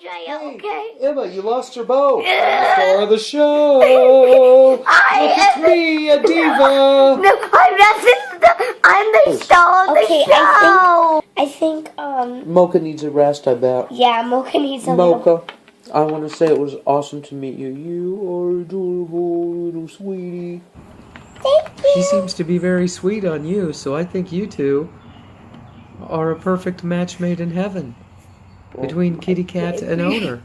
jail, okay? Emma, you lost your bow. Star of the show. Look, me, a diva. No, I'm the star of the show. I think, Mocha needs a rest, I bet. yeah, Mocha needs a Mocha, I want to say it was awesome to meet you. You are adorable, little sweetie. Thank you. She seems to be very sweet on you, so I think you two are a perfect match made in heaven between kitty cat and owner.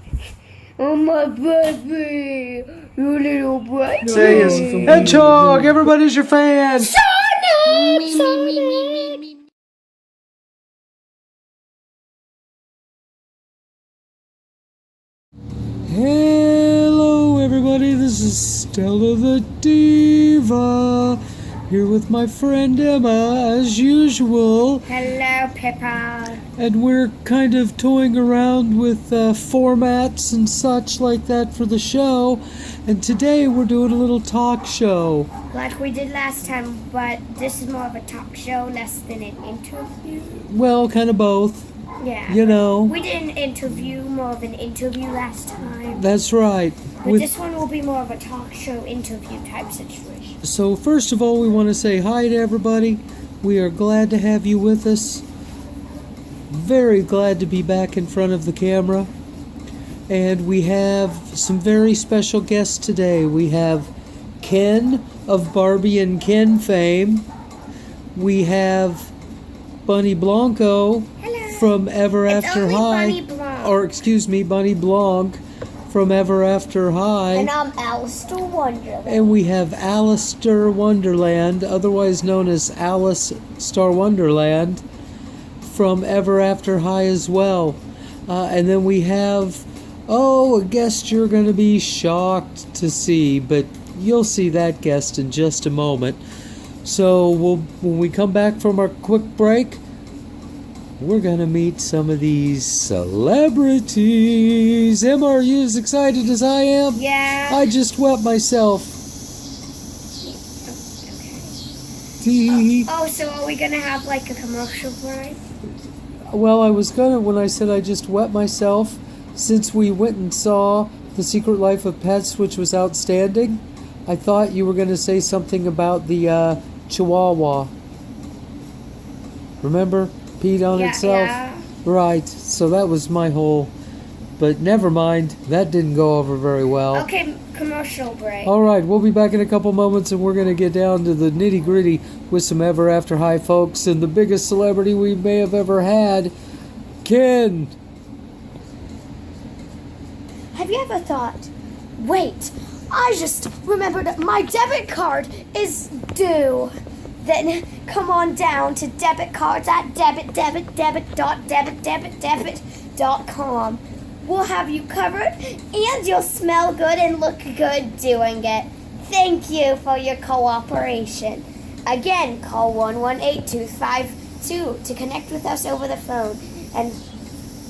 Oh, my baby. You little baby. Say is Hedgehog, everybody's your fan. Sonic! Sonic! Hello everybody, this is Stella the Diva, here with my friend Emma as usual. Hello, Peppa. And we're kind of toying around with formats and such like that for the show. And today we're doing a little talk show. Like we did last time, but this is more of a talk show, less than an interview. Well, kind of both. Yeah. You know. We did an interview, more of an interview last time. That's right. But this one will be more of a talk show interview type situation. So first of all, we want to say hi to everybody. We are glad to have you with us. Very glad to be back in front of the camera. And we have some very special guests today. We have Ken of Barbie and Ken fame. We have Bunny Blanco from Ever After High. Bunny Blanc from Ever After High. And I'm Alistair Wonderland. And we have Alistair Wonderland, otherwise known as Alice Star Wonderland, from Ever After High as well. And then we have, a guest you're going to be shocked to see, but you'll see that guest in just a moment. So when we come back from our quick break, we're going to meet some of these celebrities. Emma, are you as excited as I am? Yeah. I just wet myself. Okay. So are we going to have like a commercial break? Well, I was going to, when I said I just wet myself, since we went and saw The Secret Life of Pets, which was outstanding, I thought you were going to say something about the Chihuahua. Remember? Peed on itself? Yeah. Right, so that was my whole... But never mind, that didn't go over very well. Okay, commercial break. Alright, we'll be back in a couple moments and we're going to get down to the nitty-gritty with some Ever After High folks and the biggest celebrity we may have ever had, Ken. Have you ever thought, wait, I just remembered my debit card is due. Then come on down to debit cards at debit.debit.com. We'll have you covered and you'll smell good and look good doing it. Thank you for your cooperation. Again, call 118-252 to connect with us over the phone. And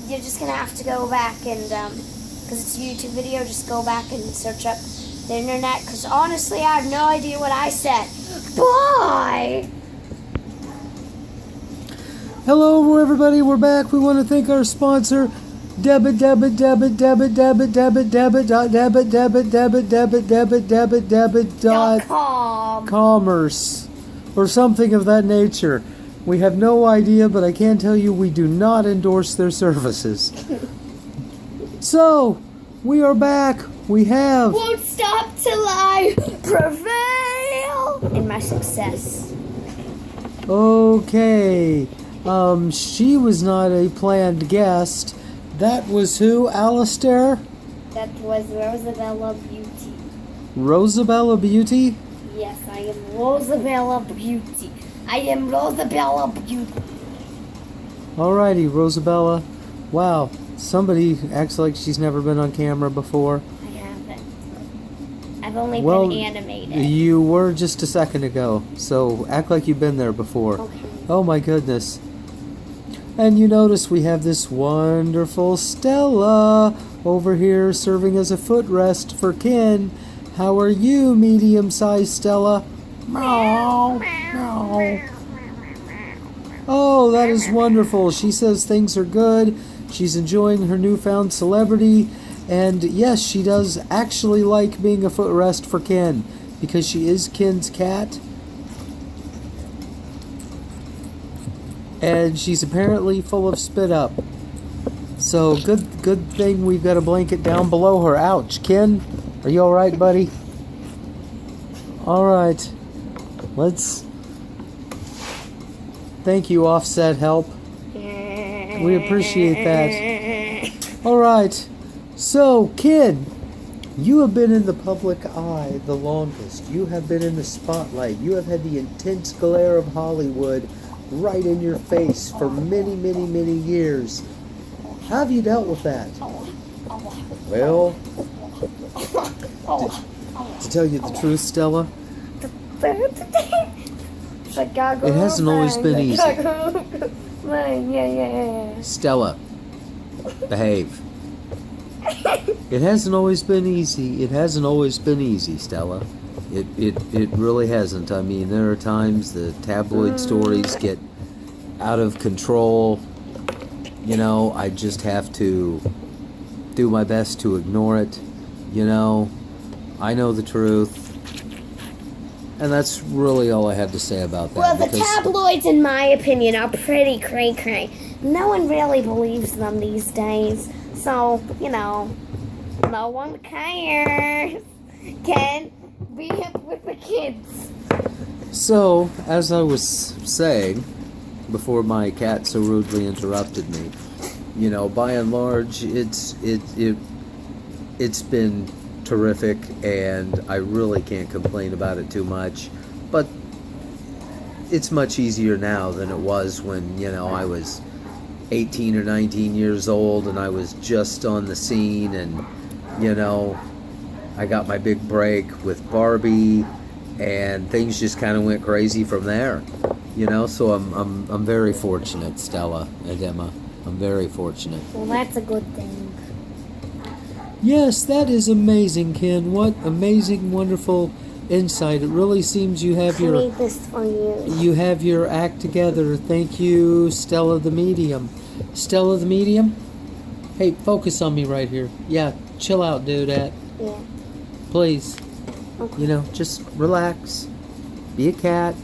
you're just going to have to go back and, because it's a YouTube video, just go back and search up the internet, because honestly, I have no idea what I said. Bye! Hello everybody, we're back. We want to thank our sponsor, debit commerce, or something of that nature. We have no idea, but I can tell you we do not endorse their services. So, we are back. We have... Won't stop till I prevail in my success. Okay. She was not a planned guest. That was who, Alistair? That was Rosabella Beauty. Rosabella Beauty? Yes, I am Rosabella Beauty. I am Rosabella Beauty. Alrighty, Rosabella. Wow, somebody acts like she's never been on camera before. I haven't. I've only been animated. You were just a second ago, so act like you've been there before. Okay. Oh my goodness. And you notice we have this wonderful Stella over here serving as a footrest for Ken. How are you, medium-sized Stella? Meow, meow. Oh, that is wonderful. She says things are good. She's enjoying her newfound celebrity. And yes, she does actually like being a footrest for Ken, because she is Ken's cat. And she's apparently full of spit up. So good thing we've got a blanket down below her. Ouch. Ken, are you alright, buddy? Alright. Let's... Thank you, Offset Help. We appreciate that. Alright. So, kid, you have been in the public eye the longest. You have been in the spotlight. You have had the intense glare of Hollywood right in your face for many, many, many years. How have you dealt with that? Well, to tell you the truth, Stella, it hasn't always been easy. Stella, behave. It hasn't always been easy. It hasn't always been easy, Stella. It really hasn't. I mean, there are times the tabloid stories get out of control. You know, I just have to do my best to ignore it. You know, I know the truth. And that's really all I have to say about that. Well, the tabloids, in my opinion, are pretty cray-cray. No one really believes them these days. So, you know, no one cares. Can be hip with the kids. So, as I was saying, before my cat so rudely interrupted me, you know, by and large, it's been terrific, and I really can't complain about it too much. But it's much easier now than it was when, you know, I was 18 or 19 years old and I was just on the scene, and, you know, I got my big break with Barbie, and things just kind of went crazy from there. You know, so I'm very fortunate, Stella and Emma. I'm very fortunate. Well, that's a good thing. Yes, that is amazing, Ken. What amazing, wonderful insight. It really seems you have I made this for you. You have your act together. Thank you, Stella the Medium. Stella the Medium? Hey, focus on me right here. Yeah, chill out, dude. Yeah. Please. Okay. You know, just relax. Be a cat.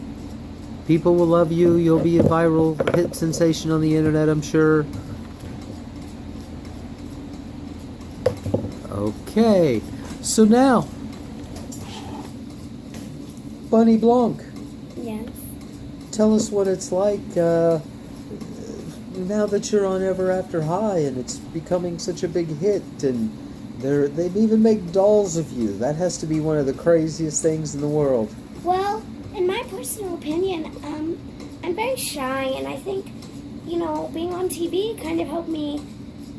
People will love you. You'll be a viral hit sensation on the internet, I'm sure. Okay. So now, Bunny Blanc. Yes. Tell us what it's like now that you're on Ever After High and it's becoming such a big hit, and they've even made dolls of you. That has to be one of the craziest things in the world. Well, in my personal opinion, I'm very shy, and I think, you know, being on TV kind of helped me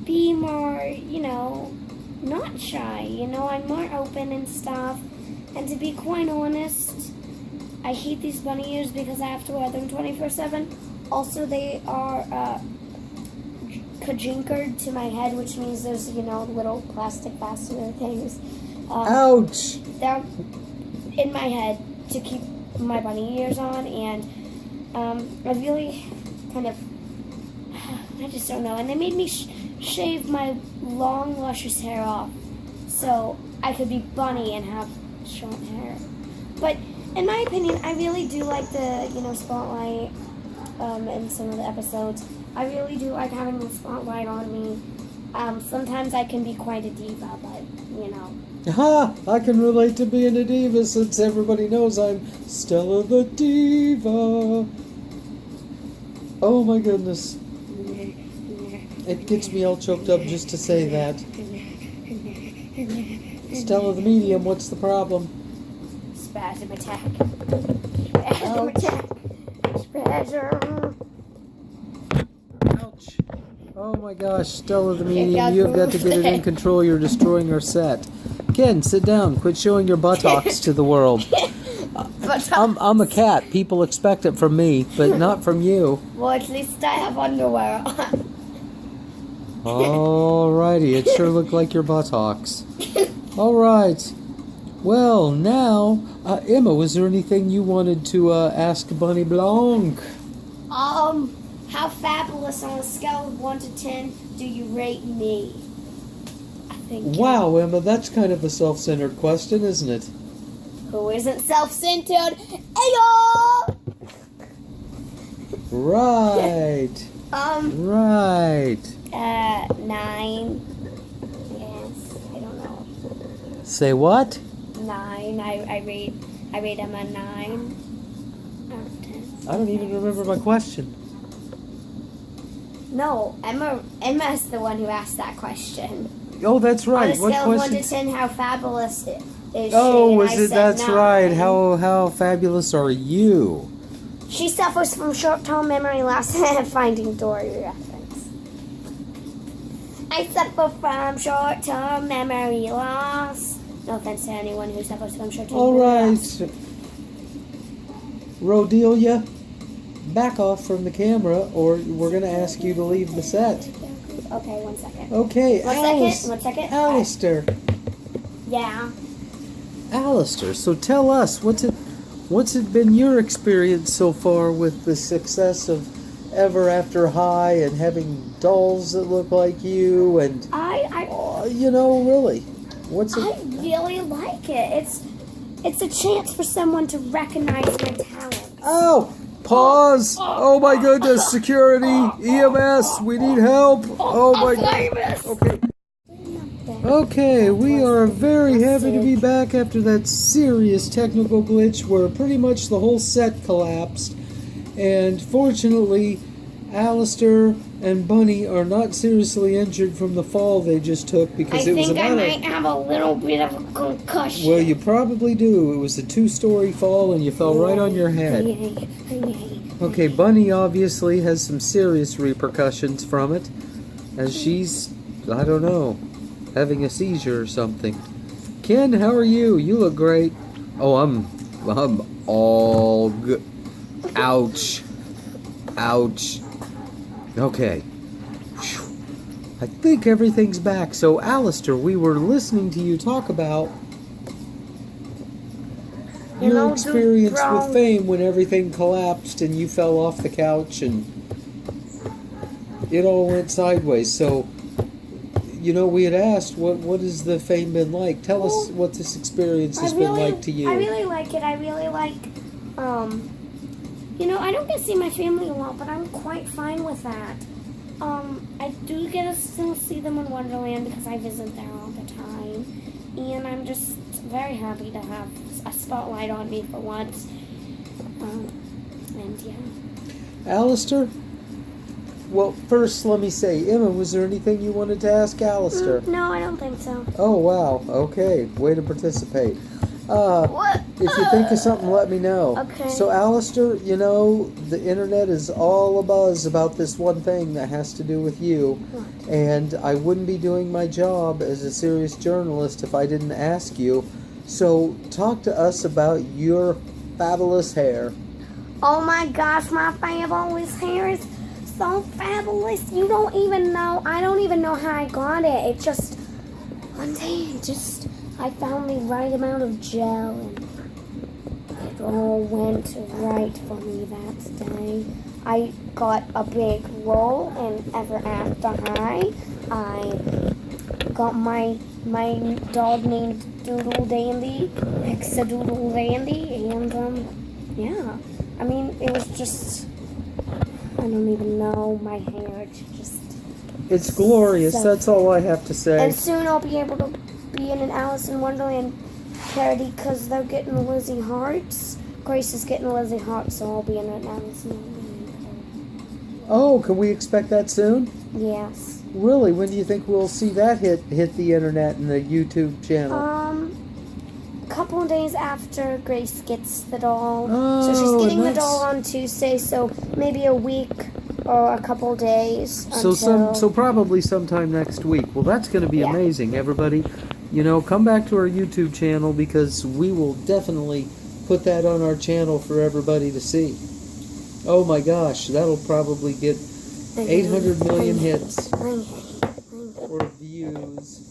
be more, you know, not shy. You know, I'm more open and stuff. And to be quite honest, I hate these bunny ears because I have to wear them 24/7. Also, they are kajinkered to my head, which means there's, you know, little plastic fastener things. Ouch! They're in my head to keep my bunny ears on, and I really kind of, I just don't know. And they made me shave my long, luscious hair off so I could be bunny and have short hair. But in my opinion, I really do like the, you know, spotlight in some of the episodes. I really do like having the spotlight on me. Sometimes I can be quite a diva, but, you know. Ha! I can relate to being a diva since everybody knows I'm Stella the Diva. Oh my goodness. It gets me all choked up just to say that. Stella the Medium, what's the problem? Spasm attack. Spasm attack. Spasm. Ouch. Oh my gosh, Stella the Medium, you've got to get it in control. You're destroying our set. Ken, sit down. Quit showing your buttocks to the world. I'm a cat. People expect it from me, but not from you. Well, at least I have underwear on. Alrighty, it sure looked like your buttocks. Alright. Well, now, Emma, was there anything you wanted to ask Bunny Blanc? How fabulous on a scale of 1 to 10 do you rate me? I think. Wow, Emma, that's kind of a self-centered question, isn't it? Who isn't self-centered? Ayo! Right. Right. 9. Yes, I don't know. Say what? 9. I rate him a 9 out of 10. I don't even remember my question. No, Emma's the one who asked that question. Oh, that's right. On a What scale of 1 question? to 10, how fabulous is Oh, she? And was I it? said That's 9. right. How fabulous are you? She suffers from short-term memory loss. Finding Dory reference. I suffer from short-term memory loss. No offense to anyone who suffers from short-term All memory loss. right, Rodelia, back off from the camera, or we're going to ask you to leave the set. Okay, 1 second. Okay, One second. Alistair. Yeah. Alistair, so tell us, what's it been your experience so far with the success of Ever After High and having dolls that look like you and really, what's it? I really like it. It's a chance for someone to recognize my talent. Oh, pause! Oh my goodness, security, EMS, we need help. Oh my goodness. Okay. Okay, we are very happy to be back after that serious technical glitch where pretty much the whole set collapsed. And fortunately, Alistair and Bunny are not seriously injured from the fall they just took because it was I about might have a little bit of a concussion. Well, you probably do. It was a 2-story fall and you fell right on your head. Okay, Bunny obviously has some serious repercussions from it, as she's, I don't know, having a seizure or something. Ken, how are you? You look great. Oh, I'm all good. Ouch. Ouch. Okay. Whew. I think everything's back. So, Alistair, we were listening to you talk about your experience with fame when everything collapsed and you fell off the couch and it all went sideways. So, we had asked, what has the fame been like? Tell us what this experience has been like to you. I really like it. I really like, I don't get to see my family a lot, but I'm quite fine with that. I do get to still see them in Wonderland because I visit there all the time. And I'm just very happy to have a spotlight on me for once. And yeah. Alistair? Well, first, let me say, Emma, was there anything you wanted to ask Alistair? No, I don't think so. Oh, wow. Okay. Way to participate. What? If you think of something, let me know. Okay. So, Alistair, the internet is all abuzz about this one thing that has to do with you. What? And I wouldn't be doing my job as a serious journalist if I didn't ask you. So, talk to us about your fabulous hair. Oh my gosh, my fabulous hair is so fabulous. You don't even know. I don't even know how I got it. It just, one day, I found the right amount of gel and it all went right for me that day. I got a big roll and Ever After High. I got my dog named Doodle Dandy, Hexadoodle Dandy, and yeah. I mean, it was just, I don't even know, my hair just... It's glorious, that's all I have to say. And soon I'll be able to be in an Alice in Wonderland parody because they're getting Lizzie Hearts. Grace is getting Lizzie Hearts, so I'll be in an Alice in Wonderland parody. Oh, can we expect that soon? Yes. Really? When do you think we'll see that hit the internet and the YouTube channel? A couple of days after Grace gets the doll. Oh, so she's getting the that's- doll on Tuesday, so maybe a week or a couple days So probably sometime next week. Well, that's going to be amazing, everybody. Come back to our YouTube channel because we will definitely put that on our channel for everybody to see. Oh my gosh, that'll probably get 800 million hits or views.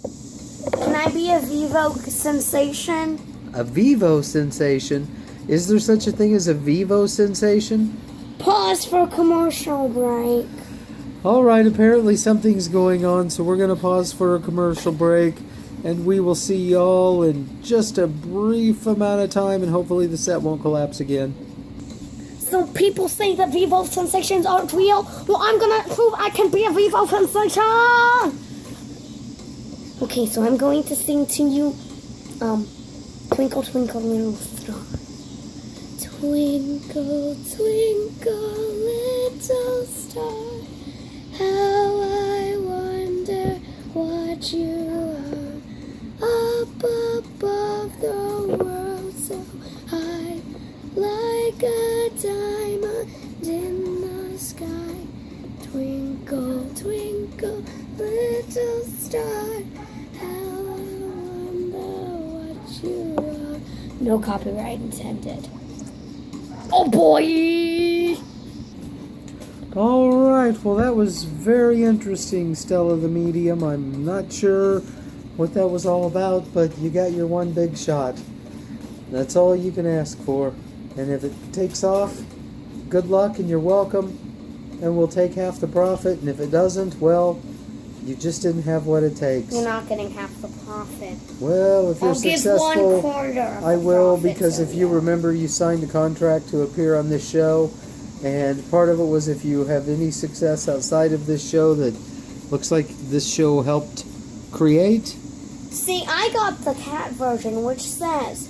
Can I be a Vivo sensation? A Vivo sensation? Is there such a thing as a Vivo sensation? Pause for commercial break. Alright, apparently something's going on, so we're going to pause for a commercial break, and we will see y'all in just a brief amount of time, and hopefully the set won't collapse again. So people say that Vivo sensations aren't real. Well, I'm gonna prove I can be a Vivo sensation. Okay, so I'm going to sing to you, Twinkle, Twinkle, Little Star. Twinkle, twinkle, little star, how I wonder what you are, up above the world so high, like a diamond in the sky. Twinkle, twinkle, little star, how I wonder what you are. No copyright intended. Oh boy! Alright, well that was very interesting, Stella the Medium. I'm not sure what that was all about, but you got your one big shot. That's all you can ask for. And if it takes off, good luck and you're welcome, and we'll take half the profit. And if it doesn't, well, you just didn't have what it takes. You're not getting half the profit. Well, if you're I'll successful, give 1/4 of I the will, profit, because so if you yeah. remember, you signed a contract to appear on this show, and part of it was if you have any success outside of this show that looks like this show helped create. See, I got the cat version, which says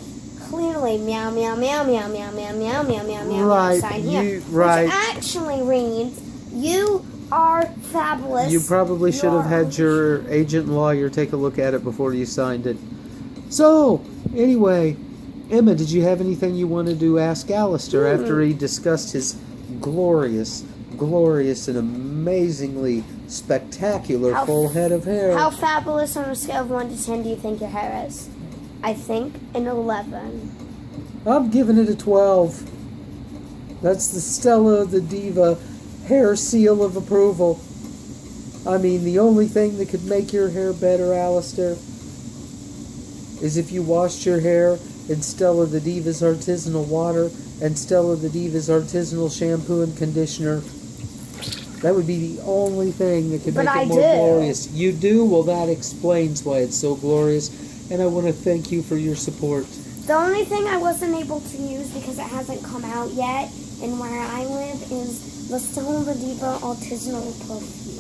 clearly meow meow meow meow meow meow meow meow meow meow Right, sign here, you- right. which actually reads you are fabulous. You probably should have had You're- your agent and lawyer take a look at it before you signed it. So, anyway, Emma, did you have anything you wanted to ask Alistair after he discussed his glorious, glorious, and amazingly spectacular How full head of hair? How fabulous on a scale of 1 to 10 do you think your hair is? I think an 11. I'm giving it a 12. That's the Stella the Diva hair seal of approval. I mean, the only thing that could make your hair better, Alistair, is if you washed your hair in Stella the Diva's artisanal water and Stella the Diva's artisanal shampoo and conditioner. That would be the only thing that could But make I it more do. glorious. You do? Well, that explains why it's so glorious, and I want to thank you for your support. The only thing I wasn't able to use because it hasn't come out yet and where I live is the Stella the Diva artisanal perfume.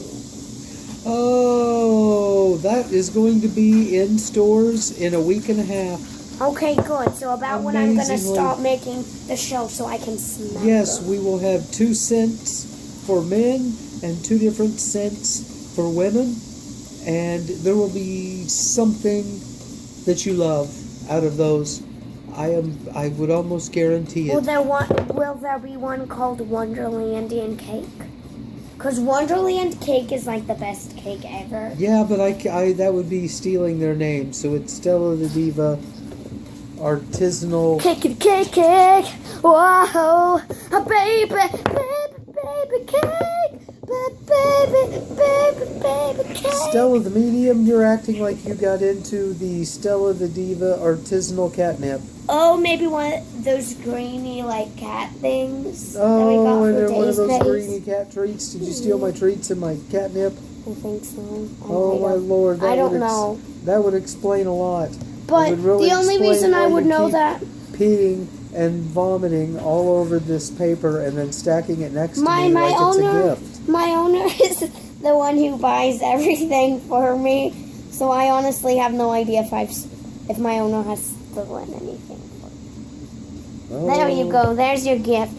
Oh, that is going to be in stores in a week and a half. Okay, good. So about when I'm going to Amazingly. start making the show so I can smell Yes, them. we will have 2 scents for men and 2 different scents for women, and there will be something that you love out of those. I would almost guarantee it. Will there be one called Wonderlandian Cake? Because Wonderland Cake is like the best cake ever. Yeah, but I that would be stealing their name. So it's Stella the Diva artisanal. Cake, cake, cake. Whoa, a baby, baby, baby cake. Baby cake. Stella the Medium, you're acting like you got into the Stella the Diva artisanal catnip. Oh, maybe one of those greeny like cat things that we Oh, got and for they're one of Days those Days. greeny cat treats. Did you steal my treats and my catnip? I think so. Oh my lord! I don't know. That would explain a lot. But It would really the only explain reason why I you would know keep that peeing and vomiting all over this paper and then stacking it next to my me like it's a owner gift. my owner is the one who buys everything for me. So I honestly have no idea if my owner has stolen anything. Oh. There you go. There's your gift.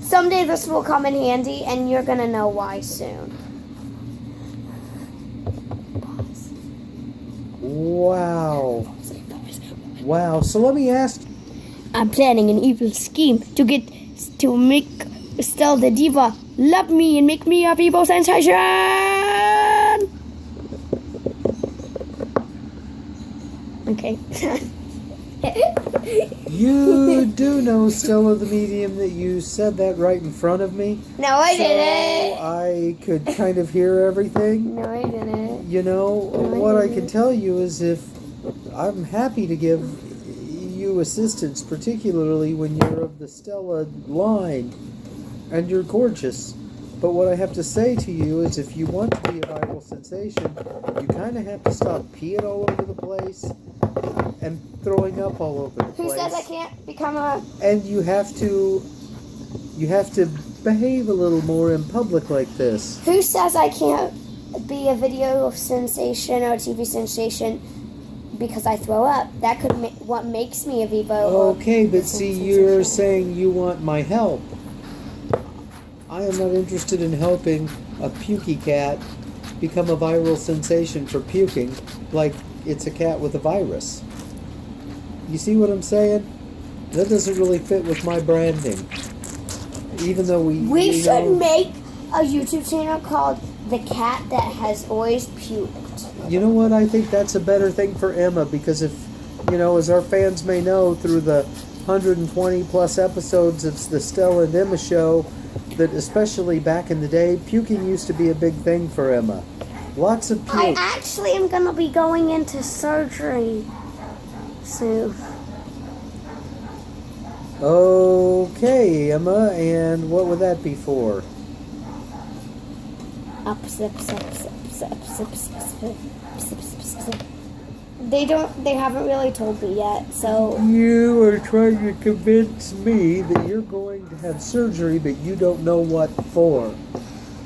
Someday this will come in handy, and you're gonna know why soon. Wow. Wow. So let me ask. I'm planning an evil scheme to make Stell the Diva love me and make me a people sensation. Okay. You do know, Stella the Medium, that you said that right in front of me. No, I So didn't. I could kind of hear everything. No, I didn't. You know, No, I what I didn't. can tell you is if I'm happy to give you assistance, particularly when you're of the Stella line. And you're gorgeous. But what I have to say to you is if you want to be a viral sensation, you kind of have to stop peeing all over the place and throwing up all over the place. Who says I can't become a... And you have to behave a little more in public like this. Who says I can't be a video sensation or a TV sensation because I throw up? That could what makes me a Vivo. Okay, but see, you're saying you want my help. I am not interested in helping a pukey cat become a viral sensation for puking like it's a cat with a virus. You see what I'm saying? That doesn't really fit with my branding. Even though we should make a YouTube channel called The Cat That Has Always Puked. You know what? I think that's a better thing for Emma because if, as our fans may know through the 120 plus episodes of the Stella and Emma show, that especially back in the day, puking used to be a big thing for Emma. Lots of puke. I actually am going to be going into surgery soon. Okay, Emma, and what would that be for? They haven't really told me yet, so... You are trying to convince me that you're going to have surgery, but you don't know what for.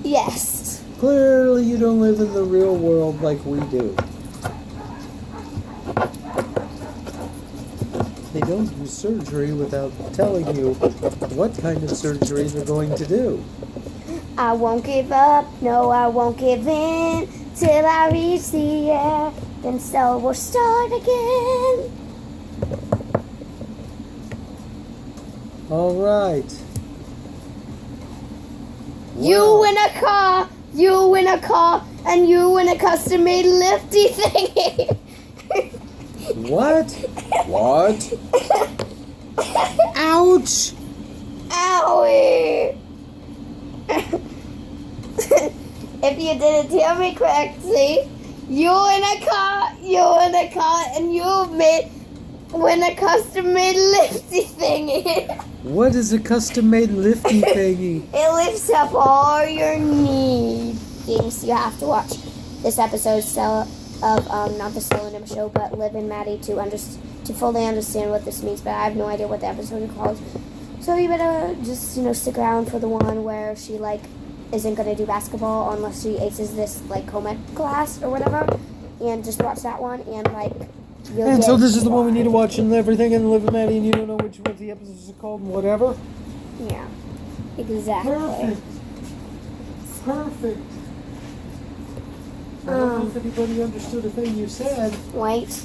Yes. Clearly you don't live in the real world like we do. They don't do surgery without telling you what kind of surgery they're going to do. I won't give up, no I won't give in, till I reach the air, then Stella will start again. All right. You win a car, you win a car, and you win a custom-made lifty thingy. What? What? Ouch! Owie! If you didn't hear me correctly, you win a car, and you win a custom-made lifty thingy. What is a custom-made lifty thingy? It lifts up all your need things. You have to watch this episode of not the Stell and Emma show, but Liv and Maddie to fully understand what this means. But I have no idea what the episode is called. So you better just stick around for the one where she isn't gonna do basketball unless she aces this co-med class or whatever, and just watch that one and you'll And get so this is the one we need to watch and everything, and Liv and Maddie, and you don't know what the episodes are called and whatever? Yeah, exactly. Perfect. I don't know if anybody understood a thing you said. Wait.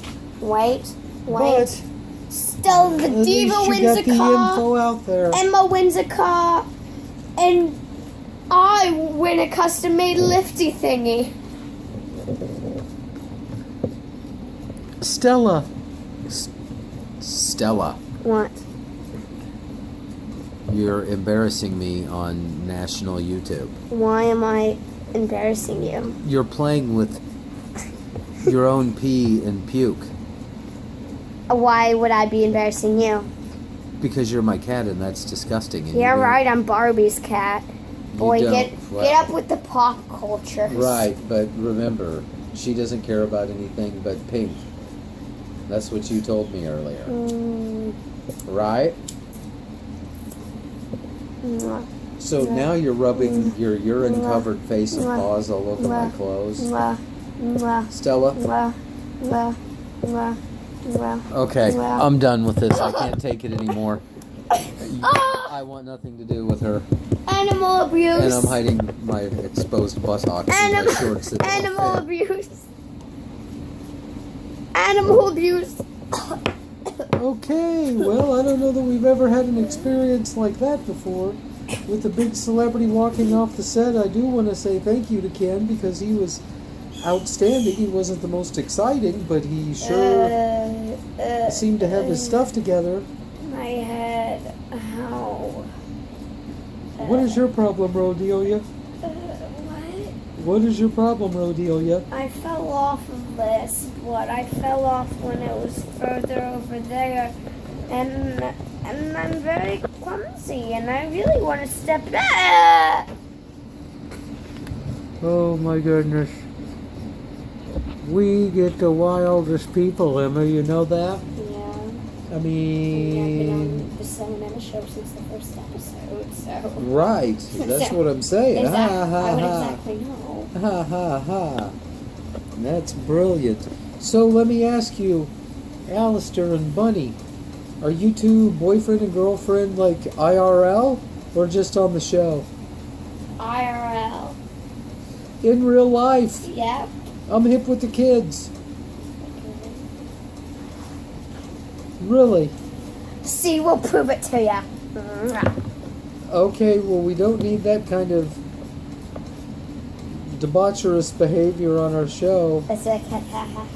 But Stell the at Diva least you wins got a the car. info out there. Emma wins a car, and I win a custom-made lifty thingy. Stella. Stella, What? you're embarrassing me on national YouTube. Why am I embarrassing you? You're playing with your own pee and puke Why would I be embarrassing you? because you're my cat and that's disgusting. And Yeah, you right. I'm Barbie's cat. Boy, don't. get Well- up with the pop culture. Right, but remember, she doesn't care about anything but pink. That's what you told me earlier. Right? Mwah, So now you're rubbing your urine-covered face and paws all over my clothes. mwah, mwah, Stella? mwah, mwah, mwah, mwah. Okay, Mwah. I'm done with this. I can't take it anymore. I want nothing to do with her. Animal abuse. And I'm hiding my exposed buttocks in my shorts. That don't Animal fit. abuse. Animal abuse. Okay, well, I don't know that we've ever had an experience like that before. With a big celebrity walking off the set, I do want to say thank you to Ken because he was outstanding. He wasn't the most exciting, but he sure seemed to have his stuff together. My head. Ow. What is your problem, Rhodelia? What? What is your problem, Rhodelia? I fell off of this, but I fell off when it was further over there, and and I'm very clumsy, and I really want to step back. Oh my goodness. We get the wildest people, Emma, you know that? Yeah. I I've been mean, on the Stella Emma show since the first episode, so. Right. That's what I'm saying. Exactly. Ha ha I would ha. exactly know. Ha ha ha. That's brilliant. So let me ask you, Alistair and Bunny, are you two boyfriend and girlfriend like IRL or just on the show? IRL. In real life. Yep. I'm hip with the kids. Really? See, we'll prove it to ya. Okay, well, we don't need that kind of debaucherous behavior on our show. It's like, ha ha ha ha.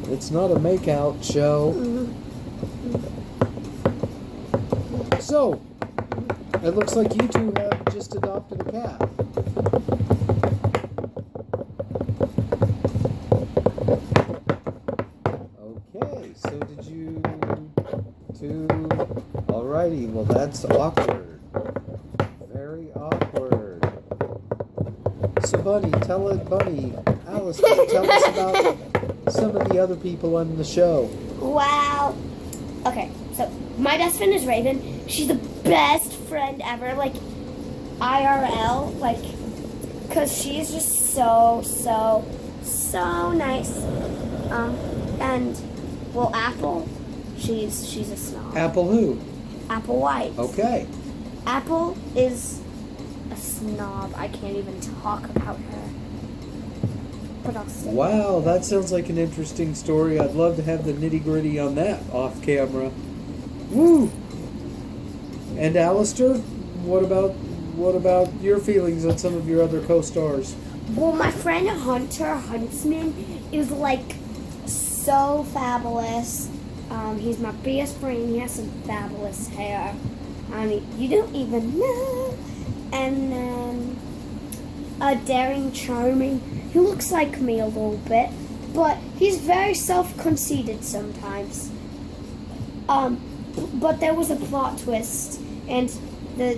It's not a make-out show. So, it looks like you two have just adopted a cat. Okay, so did you two... Alrighty, well that's awkward. Very awkward. So Bunny, Alistair, tell us about some of the other people on the show. Wow. Okay, so my best friend is Raven. She's the best friend ever. Like, IRL. Like, because she's just so nice. And, well, Apple, she's a snob. Apple who? Apple White. Okay. Apple is a snob. I can't even talk about her. But I'll say Wow, that sounds like an interesting story. I'd love to have the nitty-gritty on that off camera. Woo! And Alistair, what about your feelings on some of your other co-stars? Well, my friend Hunter Huntsman is like so fabulous. He's my best friend. He has some fabulous hair. I mean, you don't even know. And then Daring Charming. He looks like me a little bit, but he's very self-conceited sometimes. But there was a plot twist, and the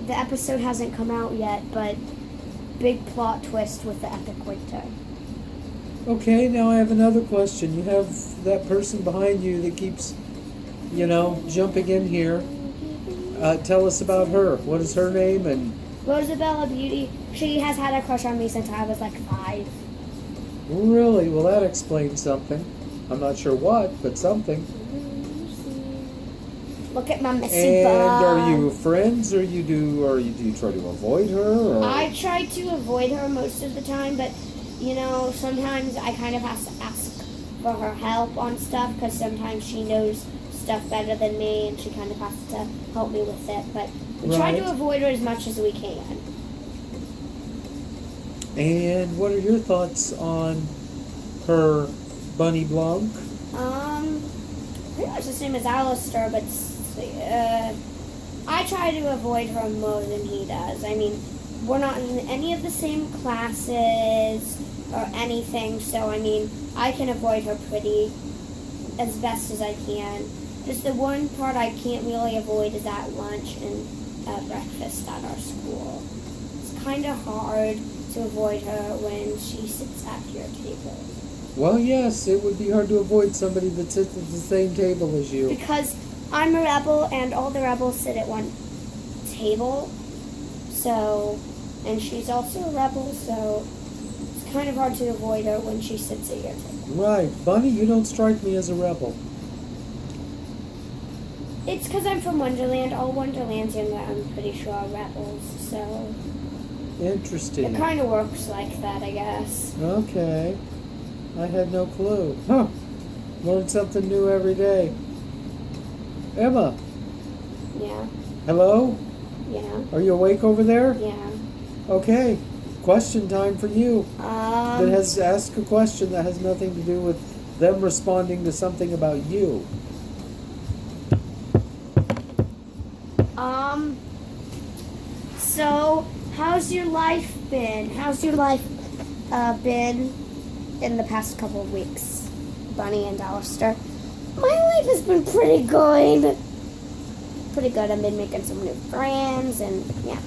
episode hasn't come out yet, but big plot twist with the epic winter. Okay, now I have another question. You have that person behind you that keeps, jumping in here. Tell us about her. What is her name? And Rosabella Beauty, she has had a crush on me since I was like 5. really, well, that explains something. I'm not sure what, but something. Look at my messy And bun. are you friends, or do you try to avoid her? Or? I try to avoid her most of the time, but sometimes I kind of have to ask for her help on stuff because sometimes she knows stuff better than me, and she kind of has to help me with it. But we try to avoid her as much as we can. And what are your thoughts on her, Bunny Blanc? Pretty much the same as Alistair, but I try to avoid her more than he does. I mean, we're not in any of the same classes or anything, so I mean, I can avoid her pretty as best as I can. Just the one part I can't really avoid is at lunch and at breakfast at our school. It's kind of hard to avoid her when she sits at your table. Well, yes, it would be hard to avoid somebody that sits at the same table as you. Because I'm a rebel and all the rebels sit at one table. So, and she's also a rebel, so it's kind of hard to avoid her when she sits at your table. Right. Bunny, you don't strike me as a rebel. It's because I'm from Wonderland. All Wonderlands I'm pretty sure are rebels, so Interesting. it kind of works like that, I guess. Okay. I had no clue. Huh. Learn something new every day. Emma, Yeah, hello? yeah, Are you awake over there? yeah. Okay. Question time for you. Ask a question that has nothing to do with them responding to something about you. So, how's your life been? How's your life been in the past couple of weeks, Bunny and Alistair? My life has been pretty good. pretty good. I've been making some new friends, and yeah.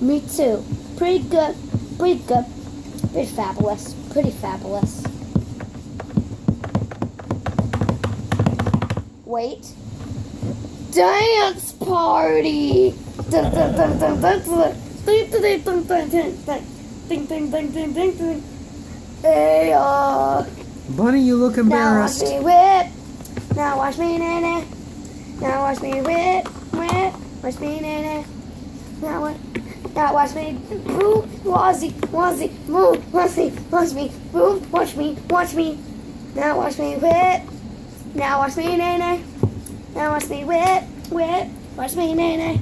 Me too. Pretty good. Pretty good. Pretty fabulous. Pretty fabulous. Wait. Dance party! Dun, dun, dun, dun, dun, dun. Ding, ding, ding, ding, ding, ding. Ding, ding, ding, ding, ding, ding. Hey, Bunny, you look embarrassed. Now watch me whip. Now watch me nana. Now watch me whip, whip. Watch me nana. Now watch me boom, wazzy, wazzy, boom, wazzy, watch me, boom, watch me, watch me. Now watch me whip. Now watch me nana. Now watch me whip, whip. Watch me nana.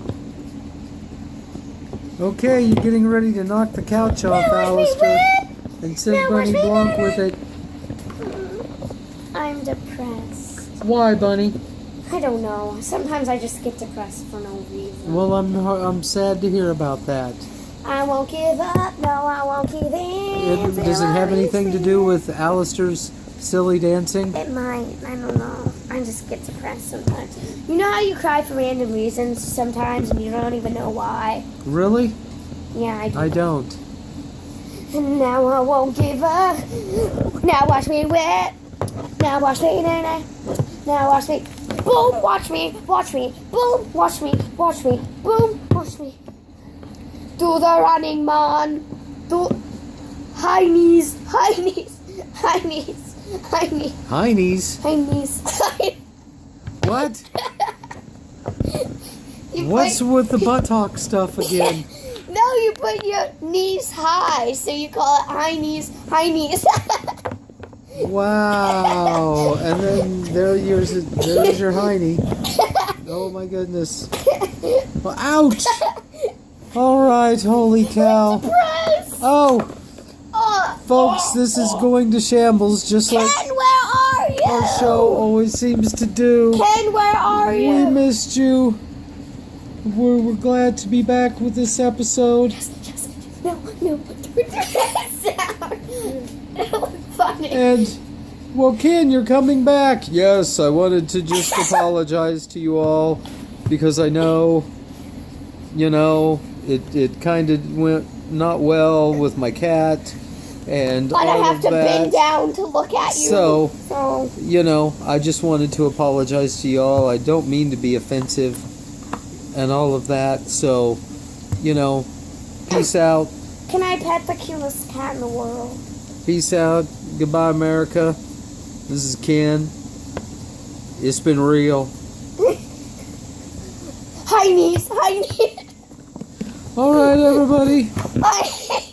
Okay, you're getting ready to knock the couch off, Now watch me Alistair. whip. And send Now watch Bunny me Blanc nana. with it. I'm depressed. Why, Bunny? I don't know. Sometimes I just get depressed for no reason. Well, I'm sad to hear about that. I won't give up. No, I won't give in. Does it have anything to do with Alistair's silly dancing? It might. I don't know. I just get depressed sometimes. You know how you cry for random reasons sometimes and you don't even know why? Really? Yeah, I do. I don't. And now I won't give up. Now watch me whip. Now watch me, nana. Now watch me. Boom, watch me, watch me. Boom, watch me, watch me. Boom, watch me. Do the running man. Do high knees, high knees, high knees, high knees, Heinies? high knees. What? You What's put- with the buttock stuff again? No, you put your knees high, so you call it high knees, high knees. Wow. And then there's your hiney. Oh my goodness. Well, ouch! Alright, holy cow. Depressed. Oh, Oh, folks, this is going to shambles just like Ken, where are you? our show always seems to do. Ken, where are We you? missed you. We're glad to be back with this episode. No, sound. It was funny. And, well, Ken, you're coming back. Yes, I wanted to just apologize to you all because I know, it kind of went not well with my cat and But I all have of to bend that. down to look at you. So, So, I just wanted to apologize to you all. I don't mean to be offensive and all of that. So, peace out. can I pet the cutest cat in the world? Peace out. Goodbye, America. This is Ken. It's been real. High knees, high knees. All right, everybody. High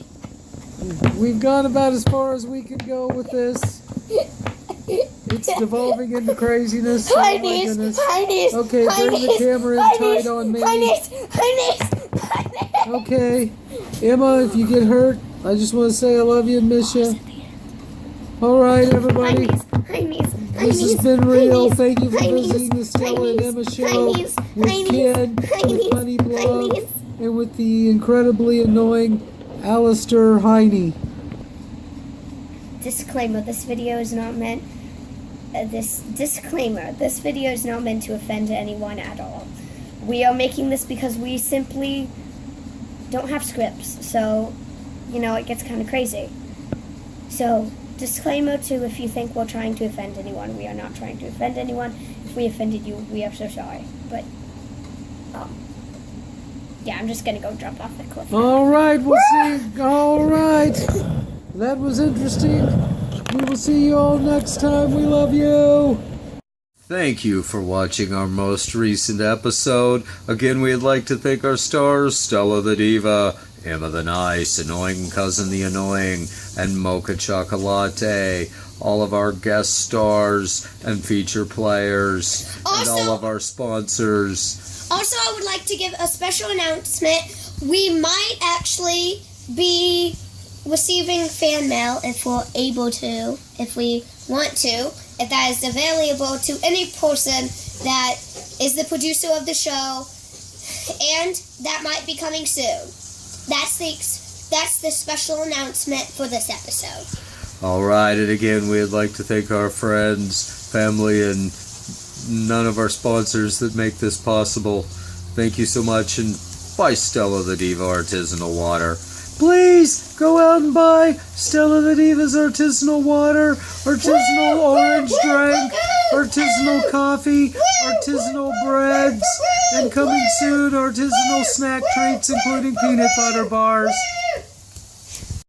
We've gone about as far as we could go with this. It's devolving into craziness. Oh my knees, goodness. high knees. Okay, high bring the knees, camera in high tight knees, on me. High knees, high knees, high knees. Okay. Emma, if you get hurt, I just want to say I love you and miss you. All right, everybody. High knees, This has been real. Thank you for visiting the Stella and Emma show with Ken, with Bunny Blanc, and with the incredibly annoying Alistair Heine. Disclaimer: this video is not meant. This video is not meant to offend anyone at all. We are making this because we simply don't have scripts, so it gets kind of crazy. So, disclaimer too: if you think we're trying to offend anyone, we are not trying to offend anyone. If we offended you, we are so sorry. But yeah, I'm just gonna go jump off the cliff. All right, we'll see. All right. That was interesting. We will see you all next time. We love you. Thank you for watching our most recent episode. Again, we'd like to thank our stars, Stella the Diva, Emma the Nice, Annoying Cousin the Annoying, and Mocha Chocolate. All of our guest stars and feature players, and all of our sponsors. Also, I would like to give a special announcement. We might actually be receiving fan mail if we're able to, if we want to, if that is available to any person that is the producer of the show, and that might be coming soon. That's the special announcement for this episode. All right, and again, we'd like to thank our friends, family, and none of our sponsors that make this possible. Thank you so much, and buy Stella the Diva Artisanal Water. Please go out and buy Stella the Diva's artisanal water, artisanal orange drink, artisanal coffee, artisanal breads, and coming soon, artisanal snack treats, including peanut butter bars.